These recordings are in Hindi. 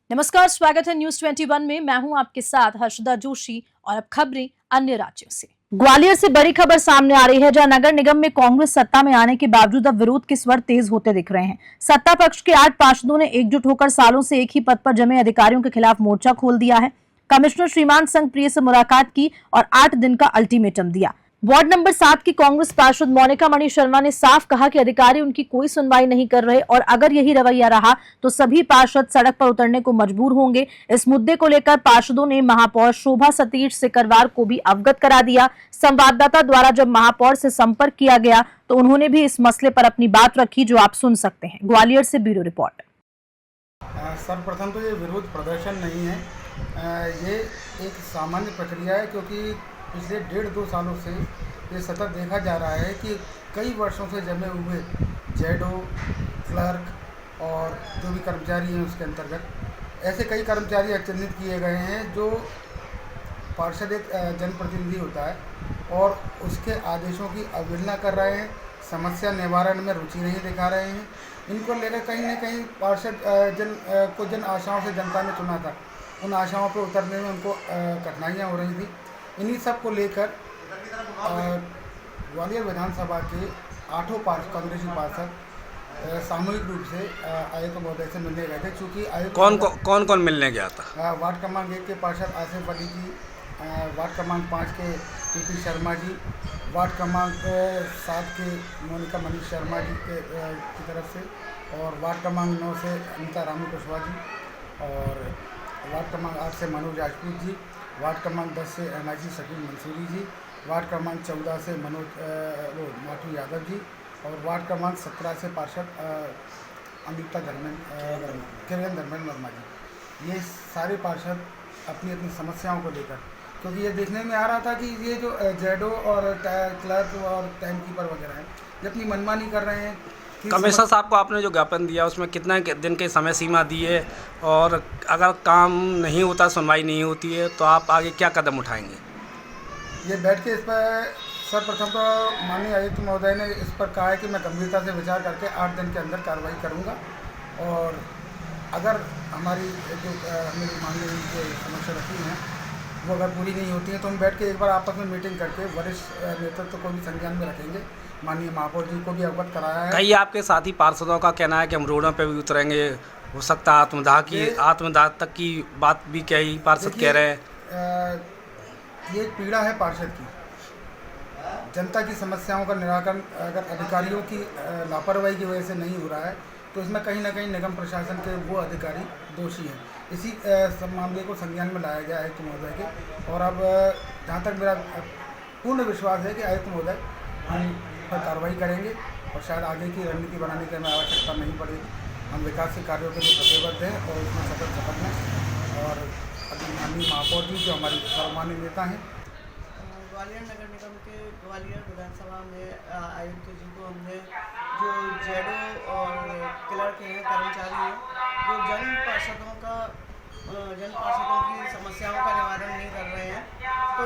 नमस्कार, स्वागत है न्यूज 21 में। मैं हूं आपके साथ हर्षदा जोशी और अब खबरें अन्य राज्यों से। ग्वालियर से बड़ी खबर सामने आ रही है, जहां नगर निगम में कांग्रेस सत्ता में आने के बावजूद अब विरोध के स्वर तेज होते दिख रहे हैं। सत्ता पक्ष के 8 पार्षदों ने एकजुट होकर सालों से एक ही पद पर जमे अधिकारियों के खिलाफ मोर्चा खोल दिया है। कमिश्नर श्रीमान संघप्रिय से मुलाकात की और 8 दिन का अल्टीमेटम दिया। वार्ड नंबर 7 की कांग्रेस पार्षद मोनिका मणि शर्मा ने साफ कहा कि अधिकारी उनकी कोई सुनवाई नहीं कर रहे और अगर यही रवैया रहा तो सभी पार्षद सड़क पर उतरने को मजबूर होंगे। इस मुद्दे को लेकर पार्षदों ने महापौर शोभा सतीश सिकरवार को भी अवगत करा दिया। संवाददाता द्वारा जब महापौर से संपर्क किया गया तो उन्होंने भी इस मसले पर अपनी बात रखी, जो आप सुन सकते हैं। ग्वालियर से ब्यूरो रिपोर्ट। सर्वप्रथम तो ये विरोध प्रदर्शन नहीं है, ये एक सामान्य प्रक्रिया है, क्योंकि पिछले 1.5-2 सालों से ये सतत देखा जा रहा है कि कई वर्षों से जमे हुए जेडो, क्लर्क और जो भी कर्मचारी हैं उसके अंतर्गत ऐसे कई कर्मचारी चिन्हित किए गए हैं जो पार्षद एक जनप्रतिनिधि होता है और उसके आदेशों की अवहेलना कर रहे हैं, समस्या निवारण में रुचि नहीं दिखा रहे हैं। इनको लेकर कहीं ना कहीं पार्षद जिन आशाओं से जनता ने चुना था, उन आशाओं पर उतरने में उनको कठिनाइयाँ हो रही थी। इन्हीं सब को लेकर ग्वालियर विधानसभा के 8 कांग्रेसी पार्षद सामूहिक रूप से आयुक्त महोदय से मिलने गए थे। चूँकि आयुक्त कौन मिलने गया था? वार्ड क्रमांक 1 के पार्षद आसिफ अली जी, वार्ड क्रमांक 5 के पीपी शर्मा जी, वार्ड क्रमांक 7 के मोनिका मणि शर्मा जी की तरफ से, और वार्ड क्रमांक 9 से अनिता रामी कुशवाहा जी, और वार्ड क्रमांक 8 से मनोज राजपूत जी, वार्ड क्रमांक 10 से MIC शकील मंसूरी जी, वार्ड क्रमांक 14 से माठू यादव जी, और वार्ड क्रमांक 17 से पार्षद अमिता किरण धर्मेंद्र वर्मा जी। ये सारे पार्षद अपनी अपनी समस्याओं को लेकर, क्योंकि ये देखने में आ रहा था कि ये जो जेडो और क्लर्क और टाइम कीपर वगैरह हैं, ये अपनी मनमानी कर रहे हैं। कमिश्नर साहब को आपने जो ज्ञापन दिया उसमें कितना दिन की समय सीमा दी है, और अगर काम नहीं होता, सुनवाई नहीं होती है, तो आप आगे क्या कदम उठाएंगे? ये बैठ के इस पर सर्वप्रथम तो माननीय आयुक्त महोदय ने इस पर कहा है कि मैं गंभीरता से विचार करके 8 दिन के अंदर कार्रवाई करूंगा, और अगर हमारी जो हमने मांगे जो समस्या रखी हैं वो अगर पूरी नहीं होती है तो हम बैठ के एक बार आपस में मीटिंग करके वरिष्ठ नेतृत्व को भी संज्ञान में रखेंगे। माननीय महापौर जी को भी अवगत कराया है। कई आपके साथी पार्षदों का कहना है कि हम रोडों पे भी उतरेंगे, हो सकता है आत्मदाह तक की बात भी कई पार्षद कह रहे हैं। ये पीड़ा है पार्षद की, जनता की समस्याओं का निराकरण अगर अधिकारियों की लापरवाही की वजह से नहीं हो रहा है तो इसमें कहीं ना कहीं निगम प्रशासन के वो अधिकारी दोषी हैं। इसी मामले को संज्ञान में लाया गया आयुक्त महोदय के, और अब जहाँ तक मेरा पूर्ण विश्वास है कि आयुक्त महोदय हम पर कार्रवाई करेंगे और शायद आगे की रणनीति बनाने की हमें आवश्यकता नहीं पड़ेगी। हम विकास के कार्यों के लिए प्रतिबद्ध हैं और इसमें सफल हैं। और अभी माननीय महापौर जी जो हमारी सर्वमान्य नेता हैं, ग्वालियर नगर निगम के ग्वालियर विधानसभा में आयुक्त जी को हमने जो जेडो और क्लर्क हैं, कर्मचारी हैं, जो जन पार्षदों की समस्याओं का निवारण नहीं कर रहे हैं, तो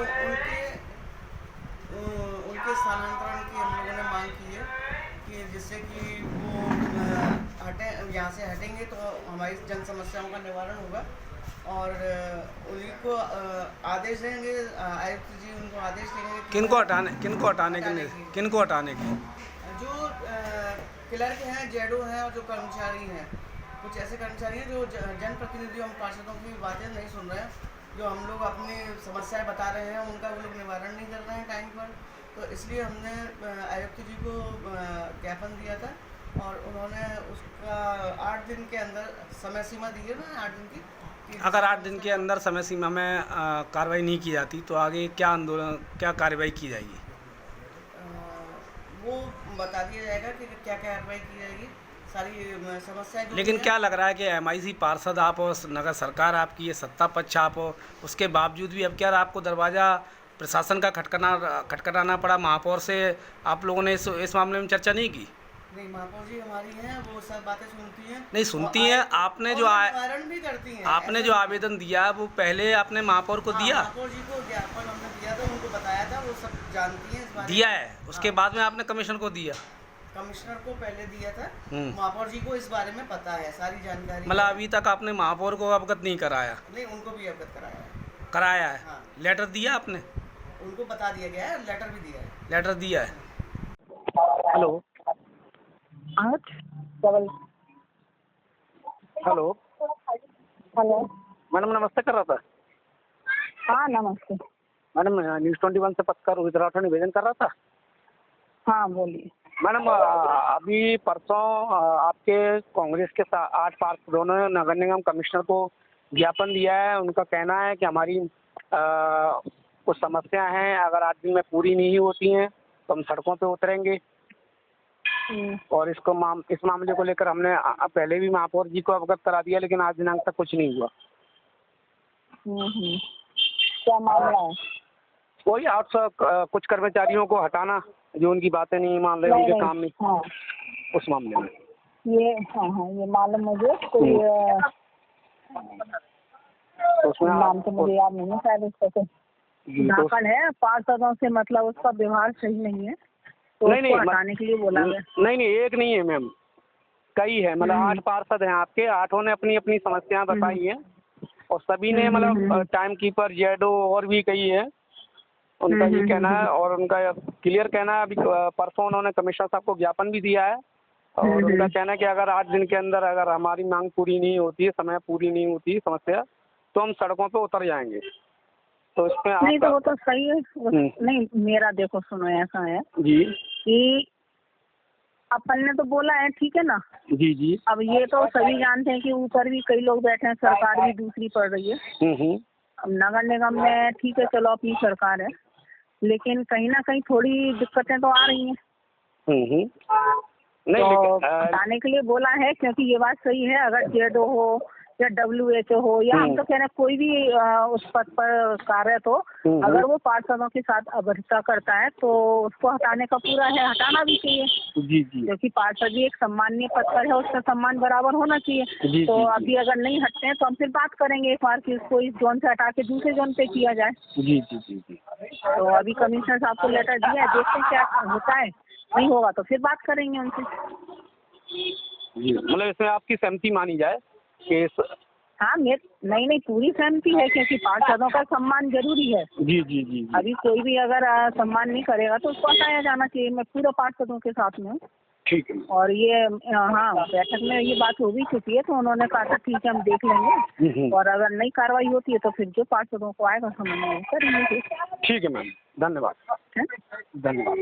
उनके स्थानांतरण की हम लोगों ने मांग की है कि जिससे कि वो यहाँ से हटेंगे तो हमारी जन समस्याओं का निवारण होगा, और उन्हीं को आदेश देंगे, आयुक्त जी उनको आदेश देंगे किनको हटाने के जो क्लर्क हैं, जेडो हैं, और जो कर्मचारी हैं, कुछ ऐसे कर्मचारी हैं जो जनप्रतिनिधि हम पार्षदों की बातें नहीं सुन रहे हैं, जो हम लोग अपनी समस्याएं बता रहे हैं उनका वो लोग निवारण नहीं कर रहे हैं टाइम पर। तो इसलिए हमने आयुक्त जी को ज्ञापन दिया था और उन्होंने उसका 8 दिन के अंदर समय सीमा दी है ना, 8 दिन की। अगर 8 दिन के अंदर समय सीमा में कार्रवाई नहीं की जाती तो आगे क्या कार्रवाई की जाएगी? वो बता दिया जाएगा कि क्या कार्रवाई की जाएगी, सारी समस्याएं। लेकिन क्या लग रहा है कि MIC पार्षद आप और नगर सरकार आपकी, ये सत्ता पक्ष आप हो, उसके बावजूद भी अब क्या आपको दरवाज़ा प्रशासन का खटखटाना पड़ा? महापौर से आप लोगों ने इस मामले में चर्चा नहीं की? नहीं, महापौर जी हमारी हैं, वो सब बातें सुनती हैं, नहीं सुनती हैं। आपने जो भी करती हैं। आपने जो आवेदन दिया वो पहले आपने महापौर को दिया? महापौर जी को ज्ञापन हमने दिया था, उनको बताया था, वो सब जानती हैं इस बारे दिया है। उसके बाद में आपने कमीशन को दिया? कमिश्नर को पहले दिया था। महापौर जी को इस बारे में पता है, सारी जानकारी मतलब है। अभी तक आपने महापौर को अवगत नहीं कराया? नहीं, उनको भी अवगत कराया है। कराया है? हाँ। लेटर दिया आपने? उनको बता दिया गया है, लेटर भी दिया है। लेटर दिया है? Hello hello hello. मैडम नमस्ते कर रहा था। हाँ नमस्ते। मैडम न्यूज़ 21 से पत्रकार रोहित राठौर निवेदन कर रहा था। हाँ बोलिए। मैडम अभी परसों आपके कांग्रेस के 8 पार्षदों ने नगर निगम कमिश्नर को ज्ञापन दिया है। उनका कहना है कि हमारी कुछ समस्या हैं, अगर 8 दिन में पूरी नहीं होती हैं तो हम सड़कों पे उतरेंगे। और इस मामले को लेकर हमने पहले भी महापौर जी को अवगत करा दिया, लेकिन आज दिनांक तक कुछ नहीं हुआ। क्या मामला है? कोई 800 कुछ कर्मचारियों को हटाना जो उनकी बातें नहीं मान रहे उनके काम में। हाँ उस मामले में ये हाँ ये मालूम मुझे। कोई तो उसमें नाम तो मुझे याद नहीं है, शायद उसका तो दाखिल है पार्षदों से, मतलब उसका व्यवहार सही नहीं है तो उसको हटाने के लिए बोला गया। नहीं एक नहीं है मैम, कई है। मतलब 8 पार्षद हैं आपके, 8 ने अपनी अपनी समस्याएं बताई हैं और सभी ने मतलब टाइम कीपर जेडो और भी कई है। उनका ये कहना है और उनका क्लियर कहना है। अभी परसों उन्होंने कमिश्नर साहब को ज्ञापन भी दिया है और उनका कहना है कि अगर 8 दिन के अंदर अगर हमारी मांग पूरी नहीं होती है, समय पूरी नहीं होती समस्या, तो हम सड़कों पे उतर जाएंगे। तो इसमें नहीं तो वो तो सही है। नहीं मेरा देखो सुनो, ऐसा है जी कि अपन ने तो बोला है, ठीक है ना। जी जी। अब ये तो सभी जानते हैं कि ऊपर भी कई लोग बैठे हैं, सरकार भी दूसरी पड़ रही है। अब नगर निगम में ठीक है, चलो अपनी सरकार है, लेकिन कहीं ना कहीं थोड़ी दिक्कतें तो आ रही हैं। नहीं तो हटाने के लिए बोला है, क्योंकि ये बात सही है, अगर जेडो हो या WHO हो या हम तो कह रहे हैं कोई भी उस पद पर कार्य तो अगर वो पार्षदों के साथ अभद्रता करता है तो उसको हटाने का पूरा है, हटाना भी चाहिए। जी जी। क्योंकि पार्षद भी एक सम्मानीय पद पर है, उसका सम्मान बराबर होना चाहिए। जी, तो जी, अभी अगर नहीं हटते हैं तो हम फिर बात करेंगे एक बार कि उसको इस जोन से हटा के दूसरे जोन पे किया जाए। जी जी जी जी। तो अभी कमिश्नर साहब को लेटर दिया है, देखते हैं क्या होता है। नहीं होगा तो फिर बात करेंगे उनसे। जी मतलब इसमें आपकी सहमति मानी जाए कि हाँ नहीं पूरी सहमति है, क्योंकि पार्षदों का सम्मान जरूरी है। जी जी जी। अभी कोई भी अगर सम्मान नहीं करेगा तो उसको हटाया जाना चाहिए। मैं पूरे पार्षदों के साथ में हूँ। ठीक है। और ये हाँ बैठक में ये बात हो भी चुकी है, तो उन्होंने कहा था ठीक है हम देख लेंगे, और अगर नई कार्रवाई होती है तो फिर जो पार्षदों को आएगा समझ में करेंगे। ठीक है मैम, धन्यवाद। धन्यवाद।